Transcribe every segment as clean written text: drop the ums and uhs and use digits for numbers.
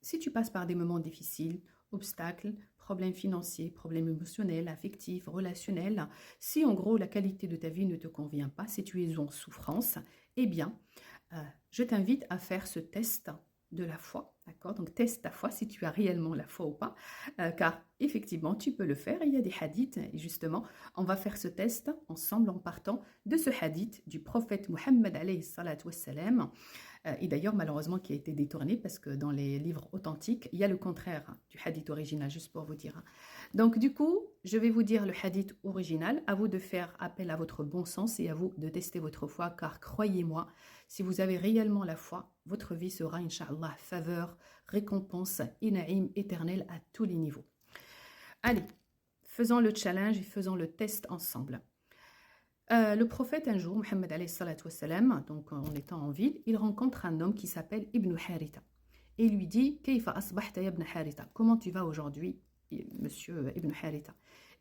si tu passes par des moments difficiles, obstacles, problèmes financiers, problèmes émotionnels, affectifs, relationnels, si en gros la qualité de ta vie ne te convient pas, si tu es en souffrance, eh bien, je t'invite à faire ce test de la foi, d'accord? Donc teste ta foi si tu as réellement la foi ou pas, car effectivement tu peux le faire. Il y a des hadiths et justement on va faire ce test ensemble en partant de ce hadith du prophète Mohammed alayhi salatu wassalam, et d'ailleurs malheureusement qui a été détourné parce que dans les livres authentiques il y a le contraire du hadith original, juste pour vous dire. Donc du coup je vais vous dire le hadith original, à vous de faire appel à votre bon sens et à vous de tester votre foi, car croyez-moi, si vous avez réellement la foi, votre vie sera, Inch'Allah, faveur, récompense, inaïm, éternelle à tous les niveaux. Allez, faisons le challenge et faisons le test ensemble. Le prophète, un jour, Mohammed alayhi salatu wassalam, donc en étant en ville, il rencontre un homme qui s'appelle Ibn Haritha. Et il lui dit, Kayfa asbahta ya Ibn Haritha? Comment tu vas aujourd'hui, monsieur Ibn Haritha?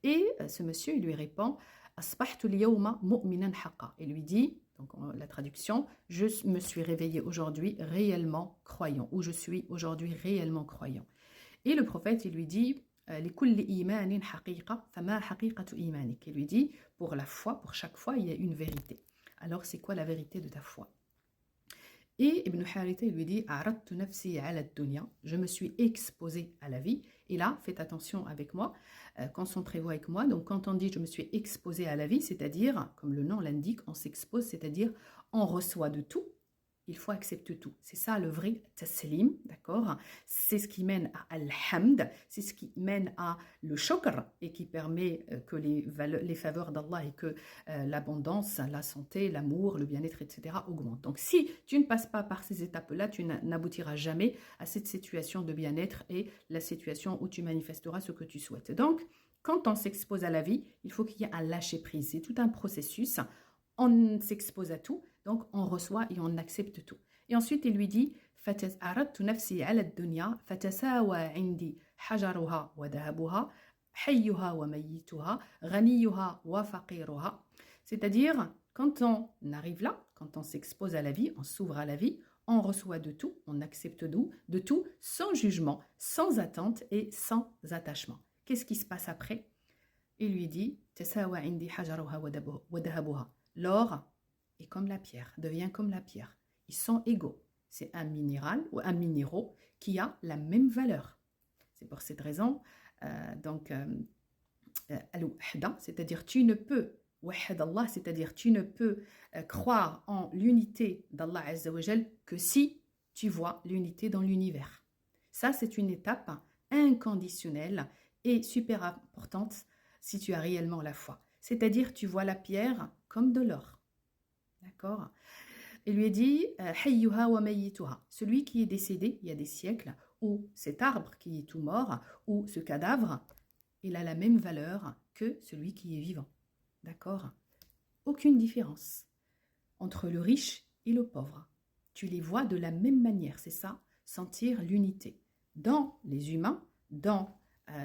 Et ce monsieur, il lui répond, Asbahtu al-yawma mu'minan haqqa. Il lui dit, donc la traduction, je me suis réveillé aujourd'hui réellement croyant, ou je suis aujourd'hui réellement croyant. Et le prophète, il lui dit, لكل إيمان حقيقة فما حقيقة إيمانك. Il lui dit, pour la foi, pour chaque foi, il y a une vérité. Alors, c'est quoi la vérité de ta foi? Et Ibn Haritha lui dit, أعرضت نفسي على الدنيا. Je me suis exposé à la vie. Et là, faites attention avec moi, concentrez-vous avec moi. Donc, quand on dit je me suis exposé à la vie, c'est-à-dire, comme le nom l'indique, on s'expose, c'est-à-dire on reçoit de tout. Il faut accepter tout. C'est ça le vrai taslim, d'accord? C'est ce qui mène à al-hamd, c'est ce qui mène à le shukr et qui permet que les faveurs d'Allah et que l'abondance, la santé, l'amour, le bien-être, etc. augmentent. Donc si tu ne passes pas par ces étapes-là, tu n'aboutiras jamais à cette situation de bien-être et la situation où tu manifesteras ce que tu souhaites. Donc, quand on s'expose à la vie, il faut qu'il y ait un lâcher-prise. C'est tout un processus. On s'expose à tout, donc on reçoit et on accepte tout. Et ensuite, il lui dit أردت نفسي على الدنيا فتساوى عندي حجرها وذهبها حيها وميتها غنيها وفقيرها. C'est-à-dire, quand on arrive là, quand on s'expose à la vie, on s'ouvre à la vie, on reçoit de tout, on accepte de tout, sans jugement, sans attente et sans attachement. Qu'est-ce qui se passe après? Il lui dit تساوى عندي حجرها وذهبها. L'or est comme la pierre, devient comme la pierre. Ils sont égaux. C'est un minéral ou un minéraux qui a la même valeur. C'est pour cette raison, al-wahda, c'est-à-dire tu ne peux, wahad Allah, c'est-à-dire tu ne peux croire en l'unité d'Allah Azza wa Jal que si tu vois l'unité dans l'univers. Ça, c'est une étape inconditionnelle et super importante si tu as réellement la foi. C'est-à-dire, tu vois la pierre comme de l'or. D'accord? Il lui dit, Hayyuha wa mayyituha. Celui qui est décédé il y a des siècles, ou cet arbre qui est tout mort, ou ce cadavre, il a la même valeur que celui qui est vivant. D'accord? Aucune différence entre le riche et le pauvre. Tu les vois de la même manière, c'est ça, sentir l'unité. Dans les humains, dans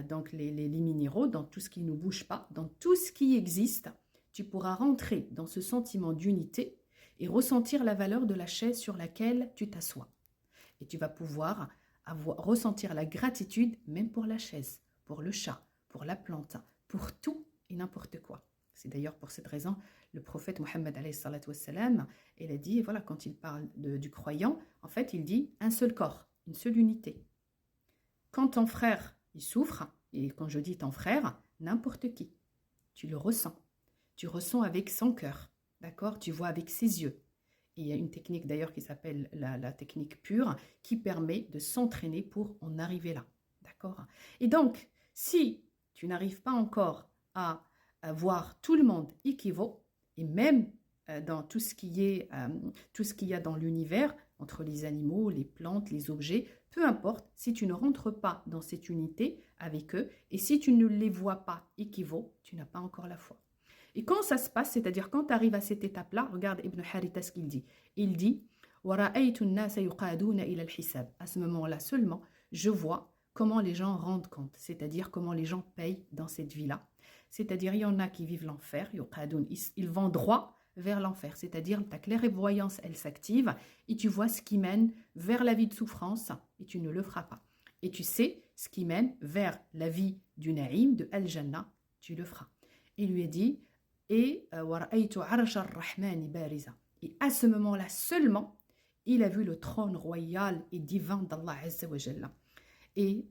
donc les minéraux, dans tout ce qui ne bouge pas, dans tout ce qui existe, tu pourras rentrer dans ce sentiment d'unité et ressentir la valeur de la chaise sur laquelle tu t'assois. Et tu vas pouvoir ressentir la gratitude même pour la chaise, pour le chat, pour la plante, pour tout et n'importe quoi. C'est d'ailleurs pour cette raison, le prophète Mohammed alayhi salatu wassalam, il a dit, voilà, quand il parle du croyant, en fait, il dit un seul corps, une seule unité. Quand ton frère il souffre, et quand je dis ton frère, n'importe qui, tu le ressens. Tu ressens avec son cœur, d'accord? Tu vois avec ses yeux. Et il y a une technique d'ailleurs qui s'appelle la technique pure, qui permet de s'entraîner pour en arriver là, d'accord? Et donc, si tu n'arrives pas encore à voir tout le monde équivaut, et même dans tout ce qui est, tout ce qu'il y a dans l'univers, entre les animaux, les plantes, les objets, peu importe, si tu ne rentres pas dans cette unité avec eux, et si tu ne les vois pas équivaut, tu n'as pas encore la foi. Et quand ça se passe, c'est-à-dire quand tu arrives à cette étape-là, regarde Ibn Haritha ce qu'il dit. Il dit « وَرَأَيْتُ النَّاسَ يُقَادُونَ إِلَى الْحِسَابِ » À ce moment-là seulement, je vois comment les gens rendent compte, c'est-à-dire comment les gens payent dans cette vie-là. C'est-à-dire, il y en a qui vivent l'enfer, ils vont droit vers l'enfer, c'est-à-dire ta clairvoyance, elle s'active et tu vois ce qui mène vers la vie de souffrance et tu ne le feras pas. Et tu sais, ce qui mène vers la vie du Naïm, de Al-Jannah, tu le feras. Il lui a dit, et وَرَأَيْتُ عَرْشَ الرَّحْمَنِ بَارِزًا. Et à ce moment-là seulement, il a vu le trône royal et divin d'Allah Azza wa Jalla. Et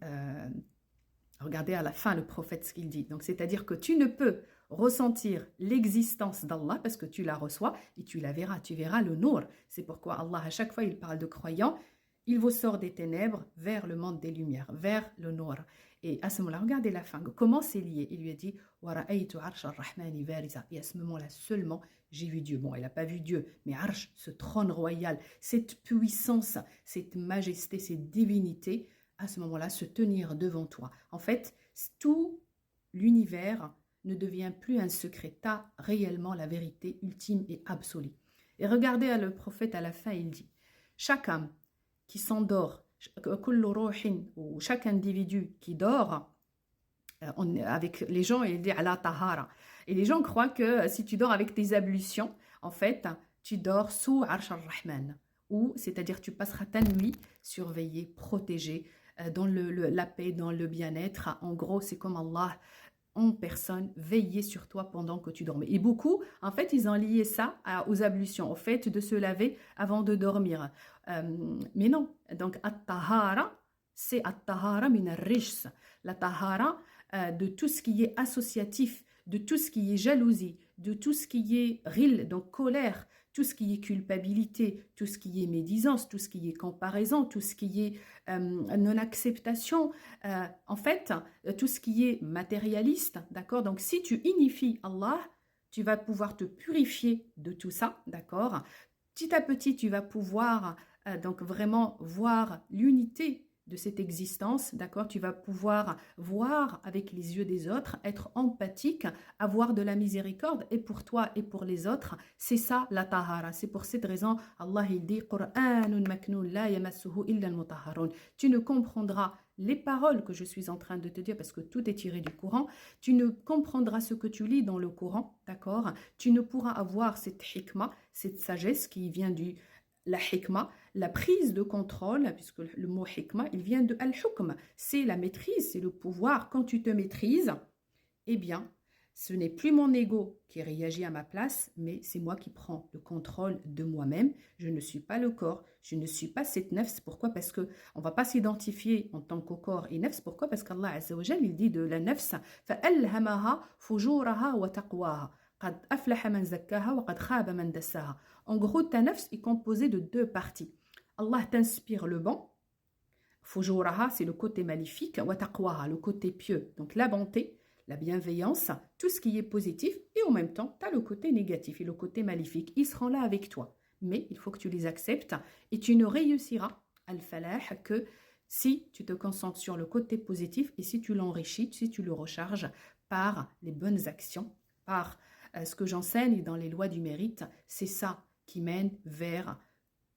regardez à la fin le prophète ce qu'il dit. Donc c'est-à-dire que tu ne peux ressentir l'existence d'Allah parce que tu la reçois et tu la verras. Tu verras le nour. C'est pourquoi Allah, à chaque fois, il parle de croyants. Il vous sort des ténèbres vers le monde des lumières, vers le nour. Et à ce moment-là, regardez la fin. Comment c'est lié? Il lui a dit وَرَأَيْتُ عَرْشَ الرَّحْمَنِ بَارِزًا. Et à ce moment-là seulement, j'ai vu Dieu. Bon, il n'a pas vu Dieu, mais Arsh, ce trône royal, cette puissance, cette majesté, cette divinité, à ce moment-là, se tenir devant toi. En fait, tout l'univers ne devient plus un secret. Tu as réellement la vérité ultime et absolue. Et regardez le prophète à la fin, il dit, chaque âme qui s'endort, ou chaque individu qui dort, avec les gens, il dit ala tahara. Et les gens croient que si tu dors avec tes ablutions, en fait, tu dors sous Arsh ar-Rahman. Ou, c'est-à-dire, tu passeras ta nuit surveillé, protégé, dans la paix, dans le bien-être. En gros, c'est comme Allah en personne veiller sur toi pendant que tu dormais. Et beaucoup, en fait, ils ont lié ça aux ablutions, au fait de se laver avant de dormir. Mais non, donc at-tahara, c'est at-tahara min ar-rijs. La tahara de tout ce qui est associatif, de tout ce qui est jalousie, de tout ce qui est ril, donc colère, tout ce qui est culpabilité, tout ce qui est médisance, tout ce qui est comparaison, tout ce qui est non-acceptation, en fait, tout ce qui est matérialiste, d'accord? Donc, si tu unifies Allah, tu vas pouvoir te purifier de tout ça, d'accord? Petit à petit, tu vas pouvoir donc vraiment voir l'unité de cette existence, d'accord? Tu vas pouvoir voir avec les yeux des autres, être empathique, avoir de la miséricorde et pour toi et pour les autres. C'est ça la tahara. C'est pour cette raison, Allah il dit Qur'anun maknun la yamassuhu illa al-mutahharun. Tu ne comprendras les paroles que je suis en train de te dire parce que tout est tiré du Coran. Tu ne comprendras ce que tu lis dans le Coran, d'accord? Tu ne pourras avoir cette hikmah, cette sagesse qui vient du la hikmah, la prise de contrôle, puisque le mot hikmah, il vient de al-hukm, c'est la maîtrise, c'est le pouvoir. Quand tu te maîtrises, eh bien, ce n'est plus mon ego qui réagit à ma place, mais c'est moi qui prends le contrôle de moi-même. Je ne suis pas le corps, je ne suis pas cette nefs. Pourquoi? Parce qu'on ne va pas s'identifier en tant que corps et nefs. Pourquoi? Parce qu'Allah Azza wa Jal, il dit de la nefs فَأَلْهَمَهَا فُجُورَهَا وَتَقْوَاهَا قَدْ أَفْلَحَ مَنْ زَكَّاهَا وَقَدْ خَابَ مَنْ دَسَّاهَا. En gros, ta nefs est composée de deux parties. Allah t'inspire le bon. Fujuraha, c'est le côté maléfique. Wa taqwaha, le côté pieux. Donc la bonté, la bienveillance, tout ce qui est positif. Et en même temps, tu as le côté négatif et le côté maléfique. Ils seront là avec toi. Mais il faut que tu les acceptes. Et tu ne réussiras al-falah que si tu te concentres sur le côté positif et si tu l'enrichis, si tu le recharges par les bonnes actions, par ce que j'enseigne dans les lois du mérite. C'est ça qui mène vers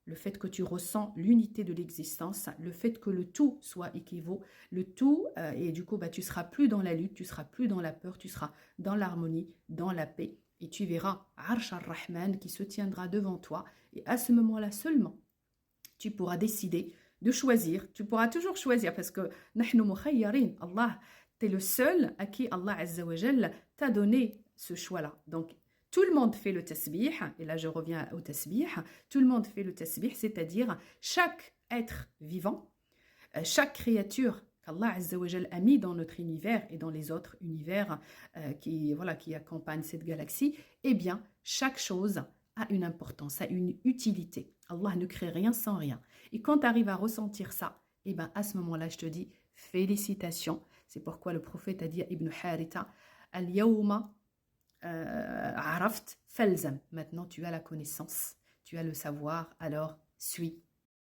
le fait que tu ressens l'unité de l'existence, le fait que le tout soit équivaut, le tout, et du coup, tu seras plus dans la lutte, tu seras plus dans la peur, tu seras dans l'harmonie, dans la paix, et tu verras Arsh ar-Rahman qui se tiendra devant toi, et à ce moment-là seulement, tu pourras décider de choisir, tu pourras toujours choisir, parce que nahnu mukhayyarin, Allah, tu es le seul à qui Allah Azza wa Jal t'a donné ce choix-là. Donc, tout le monde fait le tasbih, et là je reviens au tasbih, tout le monde fait le tasbih, c'est-à-dire chaque être vivant, chaque créature qu'Allah Azza wa Jal a mis dans notre univers et dans les autres univers qui accompagnent cette galaxie, eh bien, chaque chose a une importance, a une utilité. Allah ne crée rien sans rien. Et quand tu arrives à ressentir ça, eh bien, à ce moment-là, je te dis félicitations. C'est pourquoi le prophète a dit à Ibn Haritha, Al-Yawma Araft Falzam. Maintenant, tu as la connaissance, tu as le savoir, alors suis.